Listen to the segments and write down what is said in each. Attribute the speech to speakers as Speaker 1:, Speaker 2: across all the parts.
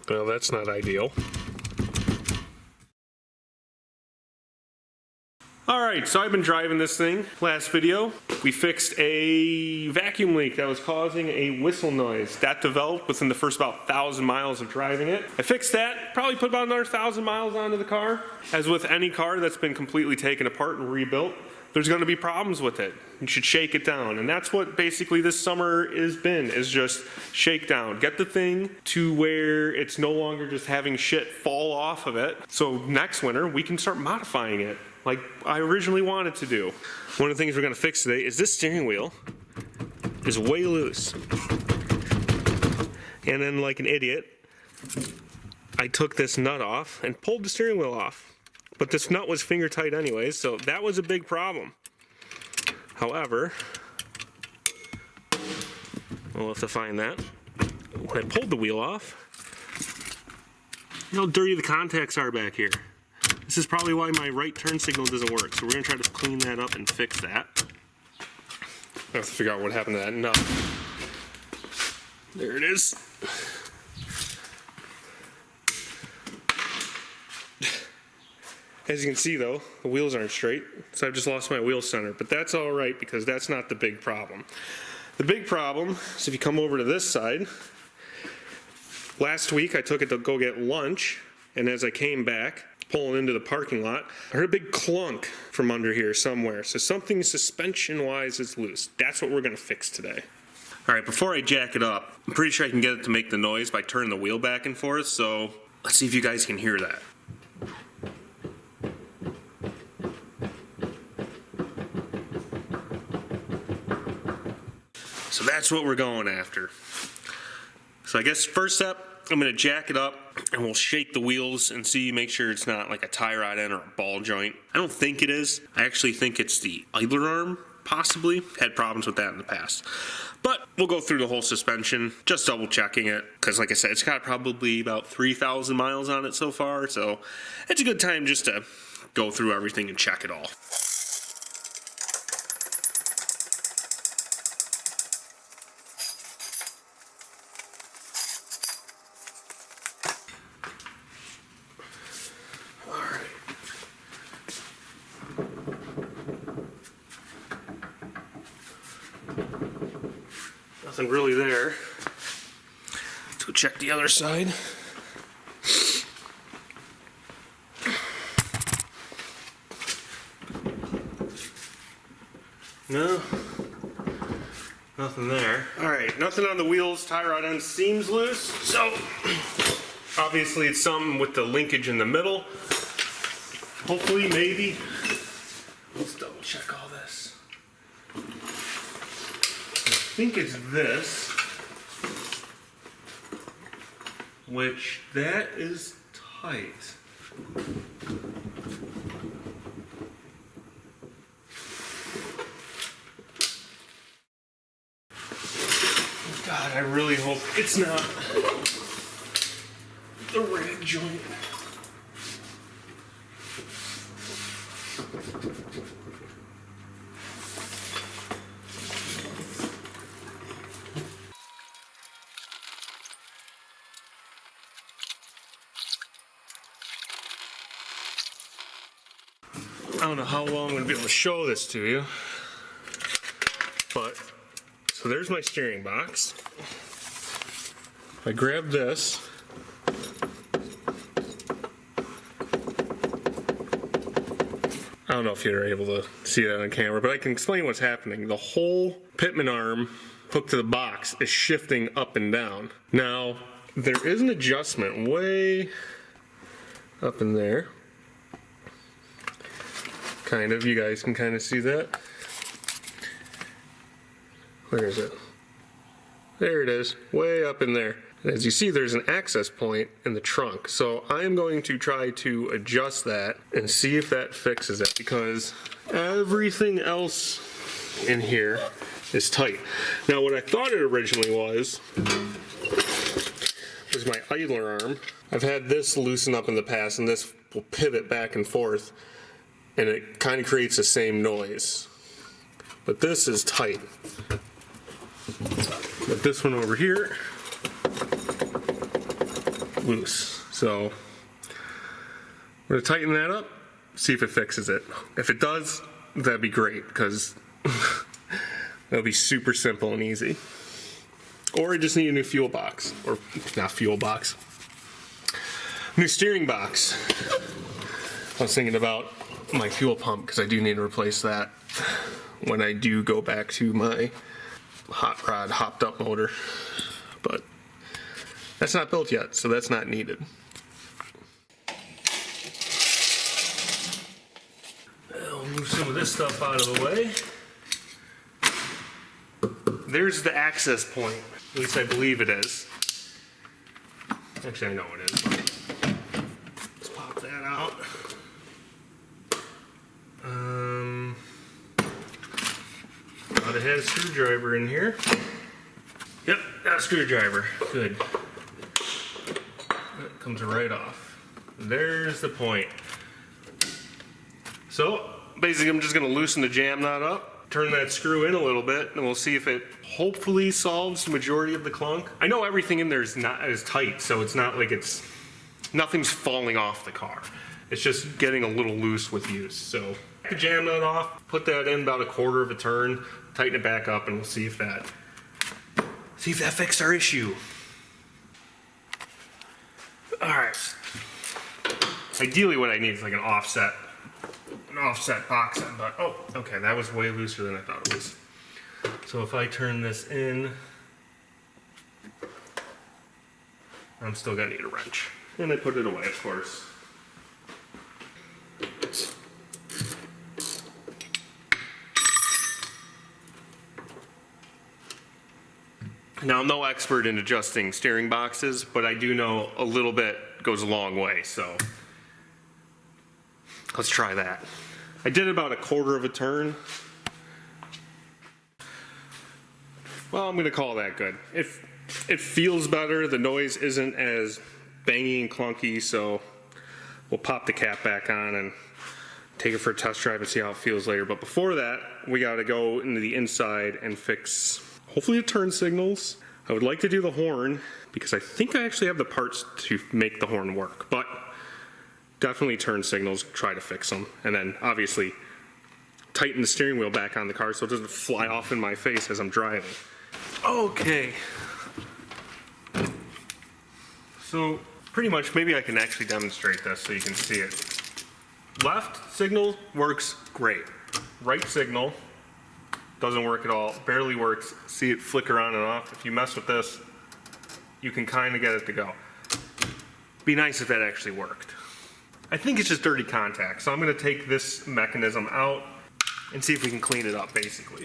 Speaker 1: Well, that's not ideal. Alright, so I've been driving this thing. Last video, we fixed a vacuum leak that was causing a whistle noise. That developed within the first about 1,000 miles of driving it. I fixed that, probably put about another 1,000 miles onto the car. As with any car that's been completely taken apart and rebuilt, there's going to be problems with it. You should shake it down. And that's what basically this summer has been, is just shake down. Get the thing to where it's no longer just having shit fall off of it. So next winter, we can start modifying it like I originally wanted to do. One of the things we're going to fix today is this steering wheel is way loose. And then, like an idiot, I took this nut off and pulled the steering wheel off. But this nut was finger tight anyways, so that was a big problem. However, we'll have to find that. When I pulled the wheel off, you know how dirty the contacts are back here. This is probably why my right turn signal doesn't work, so we're going to try to clean that up and fix that. I have to figure out what happened to that nut. There it is. As you can see though, the wheels aren't straight, so I've just lost my wheel center, but that's alright because that's not the big problem. The big problem is if you come over to this side, last week I took it to go get lunch, and as I came back, pulling into the parking lot, I heard a big clunk from under here somewhere, so something suspension-wise is loose. That's what we're going to fix today. Alright, before I jack it up, I'm pretty sure I can get it to make the noise by turning the wheel back and forth, so let's see if you guys can hear that. So that's what we're going after. So I guess first step, I'm going to jack it up and we'll shake the wheels and see, make sure it's not like a tie rod end or a ball joint. I don't think it is. I actually think it's the idler arm, possibly. Had problems with that in the past. But we'll go through the whole suspension, just double checking it, because like I said, it's got probably about 3,000 miles on it so far, so it's a good time just to go through everything and check it all. Nothing really there. Let's go check the other side. No, nothing there. Alright, nothing on the wheels. Tie rod end seems loose, so obviously it's something with the linkage in the middle. Hopefully, maybe. Let's double check all this. I think it's this, which that is tight. God, I really hope it's not the rag joint. I don't know how long I'm going to be able to show this to you, but so there's my steering box. I grab this, I don't know if you're able to see that on camera, but I can explain what's happening. The whole pitman arm hooked to the box is shifting up and down. Now, there is an adjustment way up in there. Kind of, you guys can kind of see that. Where is it? There it is, way up in there. And as you see, there's an access point in the trunk. So I am going to try to adjust that and see if that fixes it, because everything else in here is tight. Now what I thought it originally was my idler arm. I've had this loosen up in the past, and this will pivot back and forth, and it kind of creates the same noise. But this is tight. But this one over here loose. So we're gonna tighten that up, see if it fixes it. If it does, that'd be great, because that'll be super simple and easy. Or I just need a new fuel box, or not fuel box, new steering box. I was thinking about my fuel pump, because I do need to replace that when I do go back to my hot rod hopped up motor, but that's not built yet, so that's not needed. I'll move some of this stuff out of the way. There's the access point, at least I believe it is. Actually, I know it is, but let's pop that out. Thought it had a screwdriver in here. Yep, got a screwdriver. Good. That comes right off. There's the point. So, basically I'm just going to loosen the jam knot up, turn that screw in a little bit, and we'll see if it hopefully solves the majority of the clunk. I know everything in there is not as tight, so it's not like nothing's falling off the car. It's just getting a little loose with use. So, take the jam knot off, put that in about a quarter of a turn, tighten it back up, and we'll see if that fixed our issue. All right. Ideally, what I need is like an offset box end, but oh, okay, that was way looser than I thought it was. So if I turn this in, I'm still gonna need a wrench, and I put it away, of course. Now, I'm no expert in adjusting steering boxes, but I do know a little bit goes a long way, so let's try that. I did about a quarter of a turn. Well, I'm gonna call that good. It feels better, the noise isn't as bangy and clunky, so we'll pop the cap back on and take it for a test drive and see how it feels later. But before that, we gotta go into the inside and fix hopefully the turn signals. I would like to do the horn because I think I actually have the parts to make the horn work, but definitely turn signals, try to fix them. And then obviously tighten the steering wheel back on the car so it doesn't fly off in my face as I'm driving. Okay. So pretty much, maybe I can actually demonstrate this so you can see it. Left signal works great. Right signal doesn't work at all, barely works. See it flicker on and off. If you mess with this, you can kind of get it to go. Be nice if that actually worked. I think it's just dirty contact, so I'm going to take this mechanism out and see if we can clean it up, basically.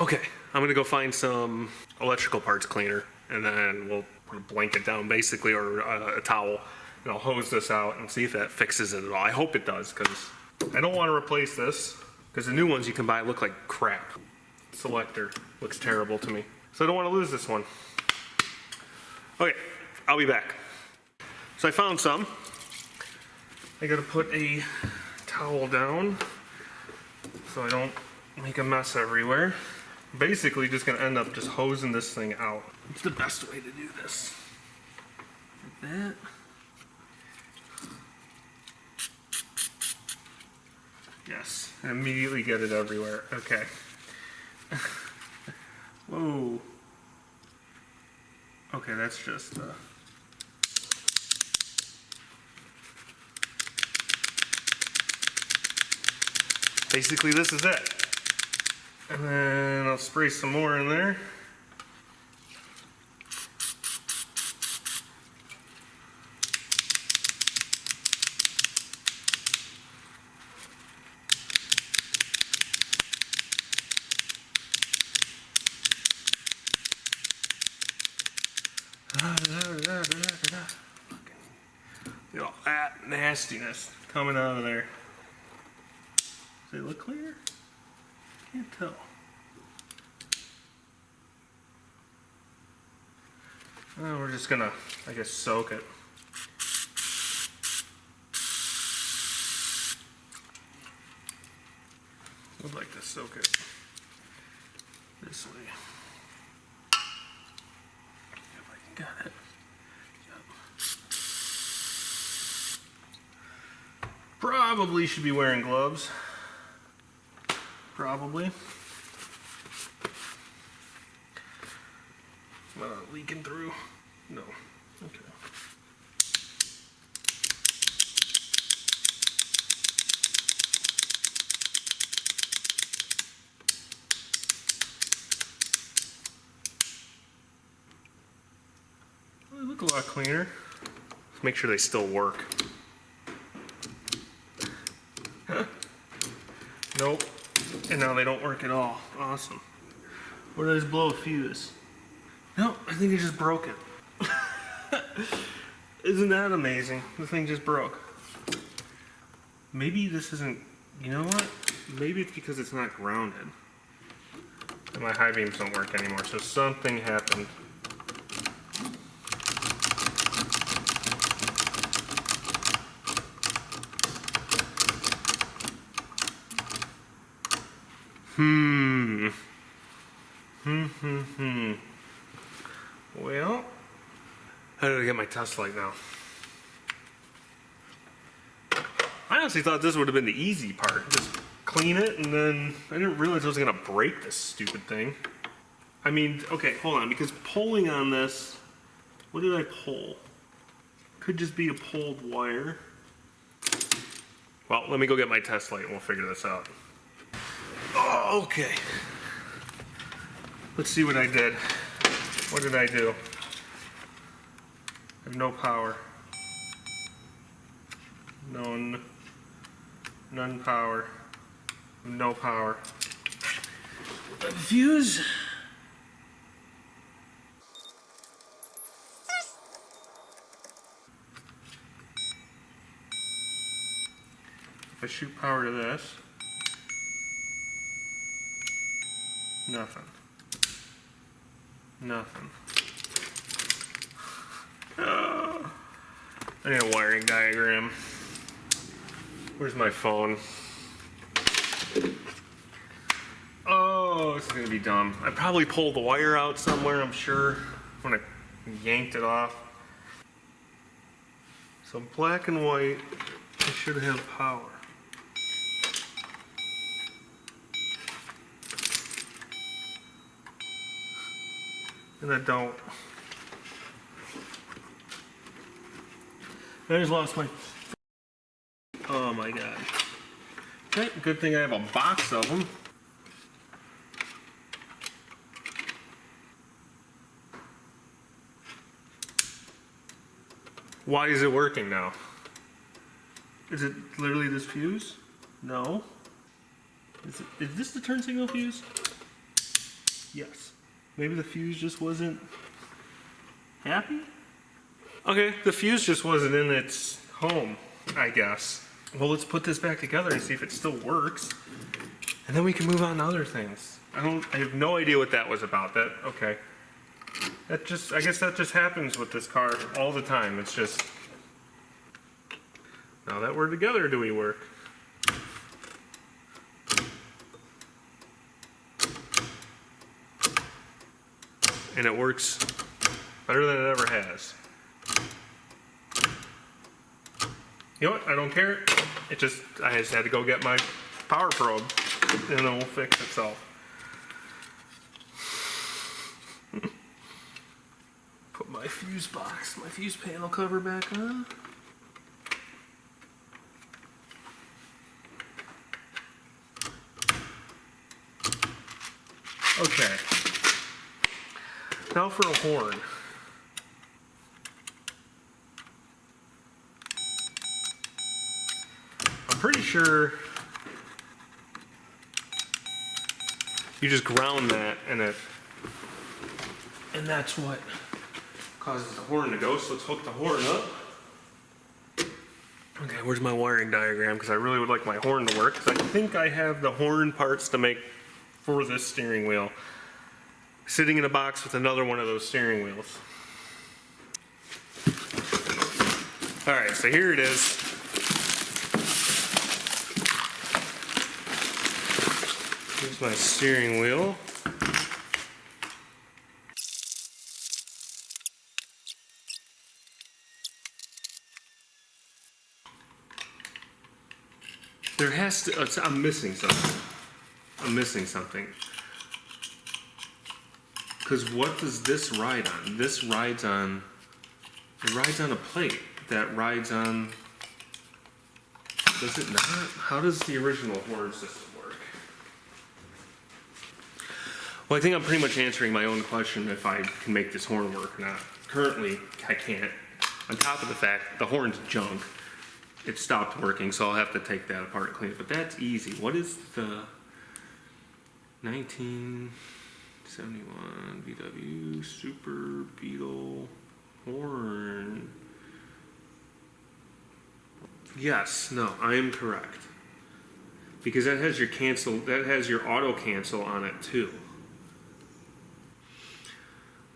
Speaker 1: Okay, I'm gonna go find some electrical parts cleaner, and then we'll put a blanket down basically, or a towel, and I'll hose this out and see if that fixes it at all. I hope it does, because I don't want to replace this, because the new ones you can buy look like crap. Selector looks terrible to me, so I don't want to lose this one. Okay, I'll be back. So I found some. I gotta put a towel down so I don't make a mess everywhere. Basically just gonna end up just hosing this thing out. It's the best way to do this. Like that. Yes, and immediately get it everywhere. Okay. Whoa. Okay, that's just basically this is it. And then I'll spray some more in there. Look at all that nastiness coming out of there. Does it look clear? Can't tell. Oh, we're just gonna, I guess, soak it. I'd like to soak it this way. If I can get it. Yep. Probably should be wearing gloves. Probably. Leaking through? No. Okay. Well, they look a lot cleaner. Let's make sure they still work. Nope. And now they don't work at all. Awesome. Or did I just blow a fuse? No, I think it just broke it. Isn't that amazing? The thing just broke. Maybe this isn't, you know what? Maybe it's because it's not grounded. And my high beams don't work anymore, so something happened. Well, how do I get my test light now? I honestly thought this would have been the easy part. Just clean it, and then I didn't realize I was gonna break this stupid thing. I mean, okay, hold on, because pulling on this, what did I pull? Could just be a pulled wire. Well, let me go get my test light and we'll figure this out. Oh, okay. Let's see what I did. What did I do? I have no power. None power. No power. Fuse. If I shoot power to this, nothing. Nothing. Oh, I need a wiring diagram. Where's my phone? Oh, this is gonna be dumb. I probably pulled the wire out somewhere, I'm sure, when I yanked it off. So black and white, I should have power. And I don't. I just lost my... Oh my god. Okay, good thing I have a box of them. Why is it working now? Is it literally this fuse? No. Is this the turn signal fuse? Yes. Maybe the fuse just wasn't happy? Okay, the fuse just wasn't in its home, I guess. Well, let's put this back together and see if it still works. And then we can move on to other things. I have no idea what that was about. Okay. I guess that just happens with this car all the time. It's just, now that we're together, do we work? And it works better than it ever has. You know what? I don't care. I just had to go get my power probe, and it will fix itself. Put my fuse box, my fuse panel cover back on. Okay. Now for a horn. I'm pretty sure you just ground that and that's what causes the horn to go, so let's hook the horn up. Okay, where's my wiring diagram? Because I really would like my horn to work, because I think I have the horn parts to make for this steering wheel sitting in a box with another one of those steering wheels. Alright, so here it is. Here's my steering wheel. There has to, I'm missing something. I'm missing something. Because what does this ride on? This rides on, it rides on a plate that rides on, does it not? How does the original horn system work? Well, I think I'm pretty much answering my own question if I can make this horn work or not. Currently, I can't. On top of the fact, the horn's junk. It stopped working, so I'll have to take that apart and clean it. But that's easy. What is the 1971 VW Super Beetle horn? Yes, no, I am correct. Because that has your cancel, that has your auto cancel on it too.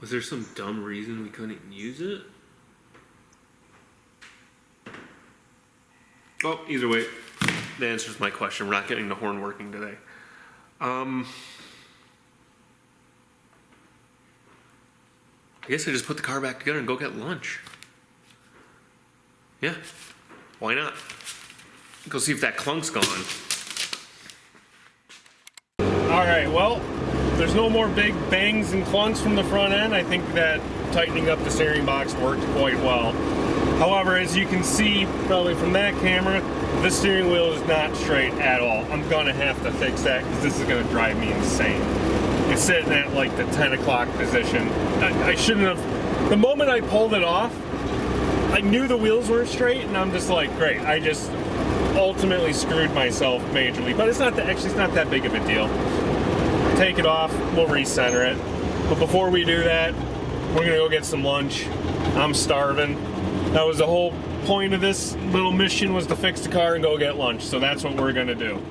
Speaker 1: Was there some dumb reason we couldn't use it? Oh, either way, that answers my question. We're not getting the horn working today. I guess I just put the car back together and go get lunch. Yeah, why not? Go see if that clunk's gone. Alright, well, there's no more big bangs and clunks from the front end. I think that tightening up the steering box worked quite well. However, as you can see probably from that camera, the steering wheel is not straight at all. I'm gonna have to fix that because this is gonna drive me insane. It's sitting at like the 10 o'clock position. I shouldn't have, the moment I pulled it off, I knew the wheels weren't straight and I'm just like, great, I just ultimately screwed myself majorly. But it's not that, actually it's not that big of a deal. Take it off, we'll recenter it. But before we do that, we're gonna go get some lunch. I'm starving. That was the whole point of this little mission, was to fix the car and go get lunch. So that's what we're gonna do.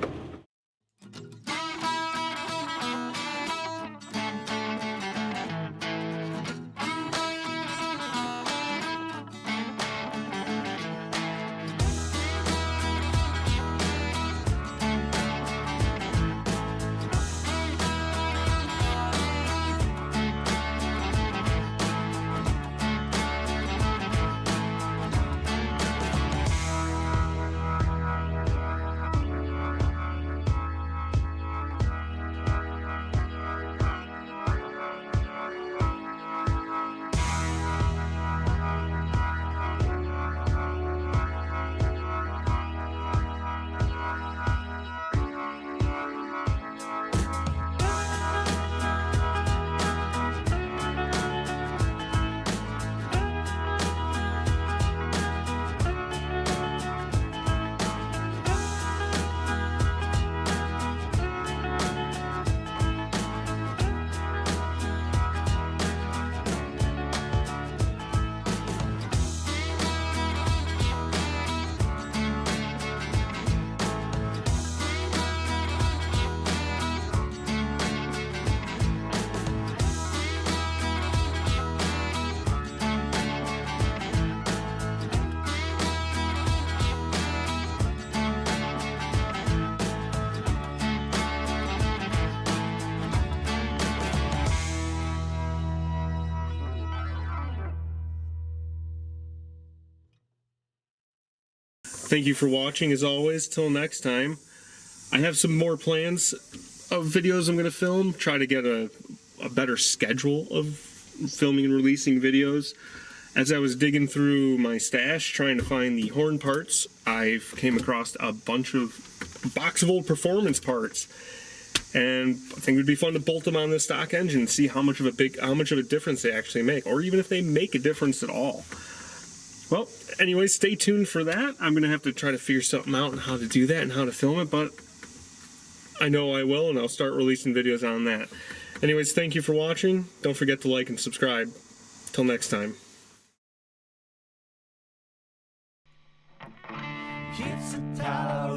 Speaker 1: Thank you for watching, as always. Till next time. I have some more plans of videos I'm going to film. Try to get a better schedule of filming and releasing videos. As I was digging through my stash trying to find the horn parts, I came across a box of old performance parts. And I think it would be fun to bolt them on this stock engine and see how much of a difference they actually make, or even if they make a difference at all. Well, anyway, stay tuned for that. I'm going to have to try to figure something out on how to do that and how to film it, but I know I will, and I'll start releasing videos on that. Anyways, thank you for watching. Don't forget to like and subscribe. Till next time.
Speaker 2: tower.